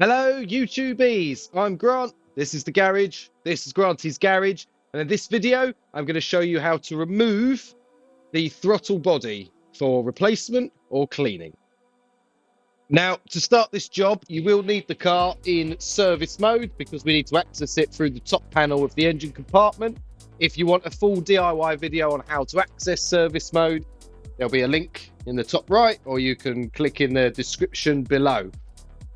Hello, YouTubies. I'm Grant. This is the garage. This is Granty's garage. And in this video, I'm going to show you how to remove the throttle body for replacement or cleaning. Now, to start this job, you will need the car in service mode because we need to access it through the top panel of the engine compartment. If you want a full DIY video on how to access service mode, there'll be a link in the top right, or you can click in the description below.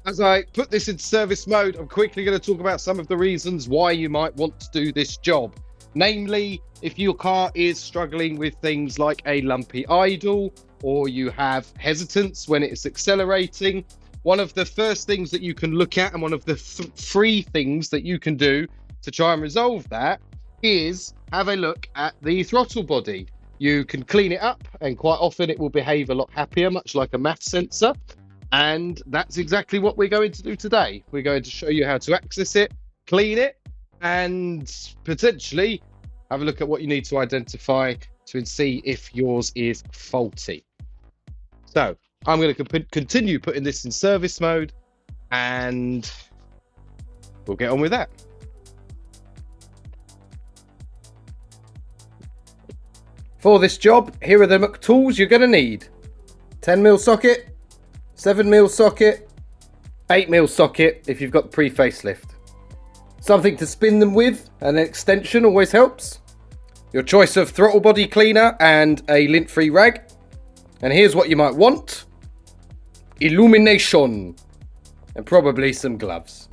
As I put this in service mode, I'm quickly going to talk about some of the reasons why you might want to do this job. Namely, if your car is struggling with things like a lumpy idle, or you have hesitance when it is accelerating, one of the first things that you can look at, and one of the three things that you can do to try and resolve that, is have a look at the throttle body. You can clean it up, and quite often it will behave a lot happier, much like a math sensor. And that's exactly what we're going to do today. We're going to show you how to access it, clean it, and potentially have a look at what you need to identify to see if yours is faulty. So I'm going to continue putting this in service mode, and we'll get on with that. For this job, here are the tools you're going to need. 10mm socket, 7mm socket, 8mm socket if you've got the pre-facelift. Something to spin them with, and an extension always helps. Your choice of throttle body cleaner and a lint-free rag. And here's what you might want. Illumination. And probably some gloves.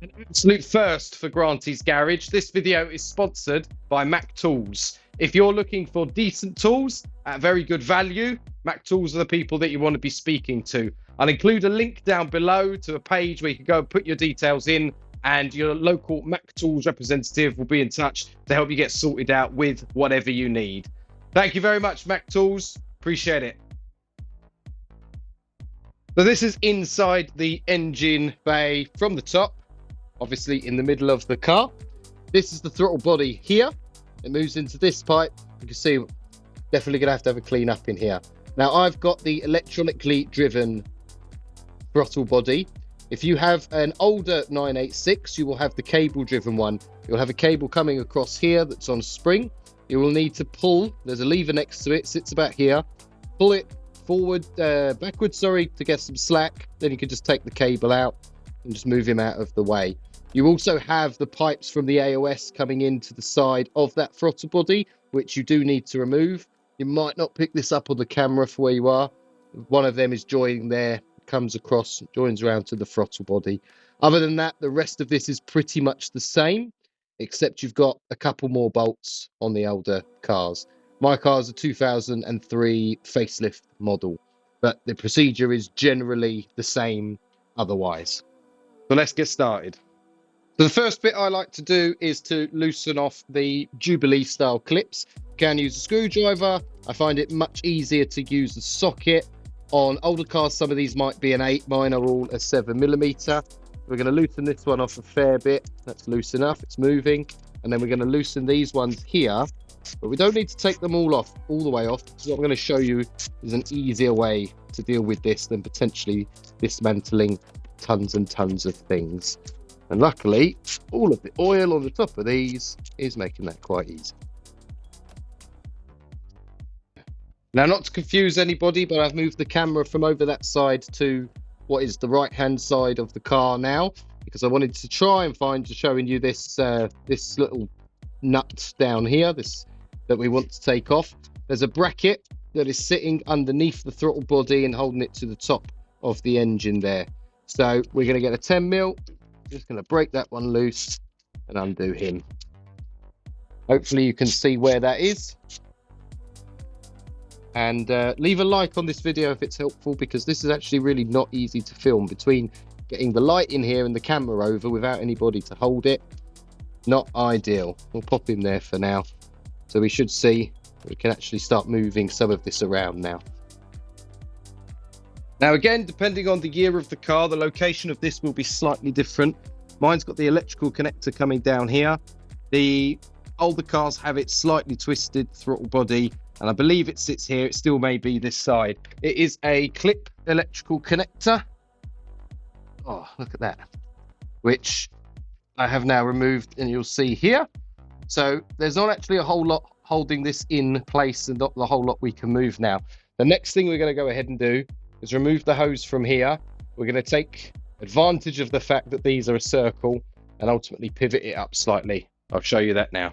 An absolute first for Granty's garage. This video is sponsored by Mac Tools. If you're looking for decent tools at very good value, Mac Tools are the people that you want to be speaking to. I'll include a link down below to a page where you can go and put your details in, and your local Mac Tools representative will be in touch to help you get sorted out with whatever you need. Thank you very much, Mac Tools. Appreciate it. So this is inside the engine bay from the top, obviously in the middle of the car. This is the throttle body here. It moves into this pipe. You can see definitely going to have a clean up in here. Now I've got the electronically driven throttle body. If you have an older 986, you will have the cable driven one. You'll have a cable coming across here that's on a spring. You will need to pull. There's a lever next to it, sits about here. Pull it backwards, to get some slack. Then you can just take the cable out and just move him out of the way. You also have the pipes from the AOS coming into the side of that throttle body, which you do need to remove. You might not pick this up on the camera for where you are. One of them is joining there, comes across, joins around to the throttle body. Other than that, the rest of this is pretty much the same, except you've got a couple more bolts on the older cars. My car's a 2003 facelift model, but the procedure is generally the same otherwise. So let's get started. So the first bit I like to do is to loosen off the Jubilee style clips. You can use a screwdriver. I find it much easier to use the socket. On older cars, some of these might be an 8, mine are all a 7mm. We're going to loosen this one off a fair bit. That's loose enough, it's moving. And then we're going to loosen these ones here, but we don't need to take them all the way off. So what I'm going to show you is an easier way to deal with this than potentially dismantling tons and tons of things. And luckily, all of the oil on the top of these is making that quite easy. Now, not to confuse anybody, but I've moved the camera from over that side to what is the right-hand side of the car now, because I wanted to try and find showing you this this little nut down here, that we want to take off. There's a bracket that is sitting underneath the throttle body and holding it to the top of the engine there. So we're going to get a 10mm. Just going to break that one loose and undo him. Hopefully you can see where that is. And leave a like on this video if it's helpful, because this is actually really not easy to film. Between getting the light in here and the camera over without anybody to hold it, not ideal. We'll pop him there for now. So we should see we can actually start moving some of this around now. Now again, depending on the year of the car, the location of this will be slightly different. Mine's got the electrical connector coming down here. The older cars have it slightly twisted throttle body, and I believe it sits here. It still may be this side. It is a clip electrical connector. Oh, look at that. Which I have now removed, and you'll see here. So there's not actually a whole lot holding this in place, and not the whole lot we can move now. The next thing we're going to go ahead and do is remove the hose from here. We're going to take advantage of the fact that these are a circle and ultimately pivot it up slightly. I'll show you that now.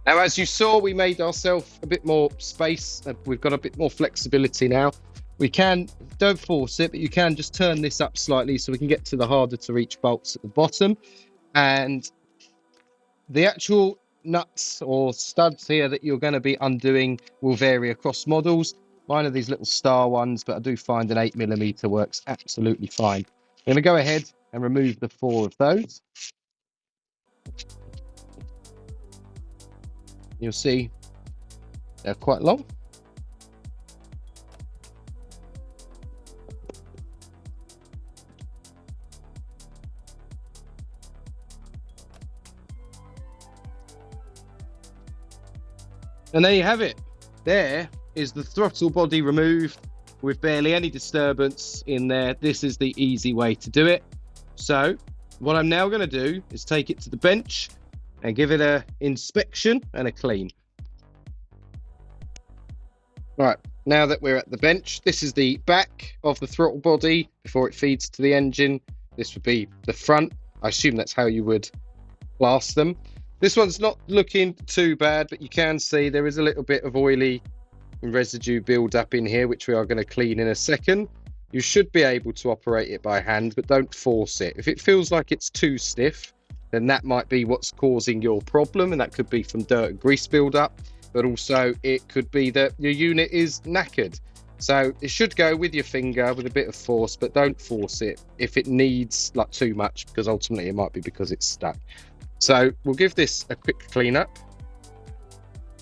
Now, as you saw, we made ourselves a bit more space. We've got a bit more flexibility now. We can, don't force it, but you can just turn this up slightly so we can get to the harder to reach bolts at the bottom. And the actual nuts or studs here that you're going to be undoing will vary across models. Mine are these little star ones, but I do find an 8mm works absolutely fine. I'm going to go ahead and remove the 4 of those. You'll see they're quite long. And there you have it. There is the throttle body removed with barely any disturbance in there. This is the easy way to do it. So what I'm now going to do is take it to the bench and give it a inspection and a clean. Right, now that we're at the bench, this is the back of the throttle body before it feeds to the engine. This would be the front. I assume that's how you would class them. This one's not looking too bad, but you can see there is a little bit of oily and residue build up in here, which we are going to clean in a second. You should be able to operate it by hand, but don't force it. If it feels like it's too stiff, then that might be what's causing your problem, and that could be from dirt and grease buildup, but also it could be that your unit is knackered. So it should go with your finger with a bit of force, but don't force it if it needs like too much, because ultimately it might be because it's stuck. So we'll give this a quick clean up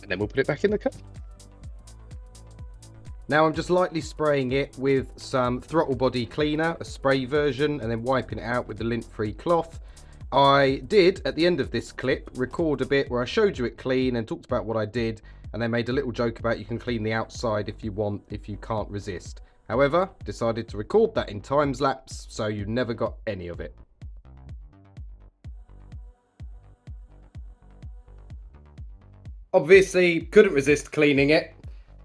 and then we'll put it back in the car. Now I'm just lightly spraying it with some throttle body cleaner, a spray version, and then wiping it out with the lint-free cloth. I did, at the end of this clip, record a bit where I showed you it clean and talked about what I did, and then made a little joke about you can clean the outside if you want, if you can't resist. However, decided to record that in time lapse, so you never got any of it. Obviously, couldn't resist cleaning it,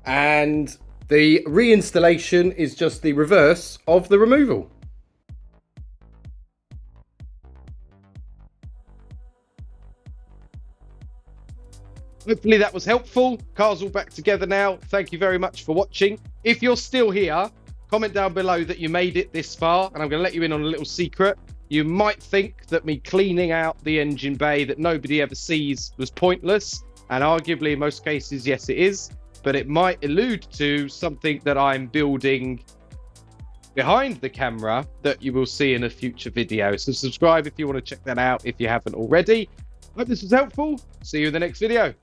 and the reinstallation is just the reverse of the removal. Hopefully that was helpful. Car's all back together now. Thank you very much for watching. If you're still here, comment down below that you made it this far, and I'm going to let you in on a little secret. You might think that me cleaning out the engine bay that nobody ever sees was pointless, and arguably in most cases, yes, it is, but it might allude to something that I'm building behind the camera that you will see in a future video. So subscribe if you want to check that out if you haven't already. Hope this was helpful. See you in the next video.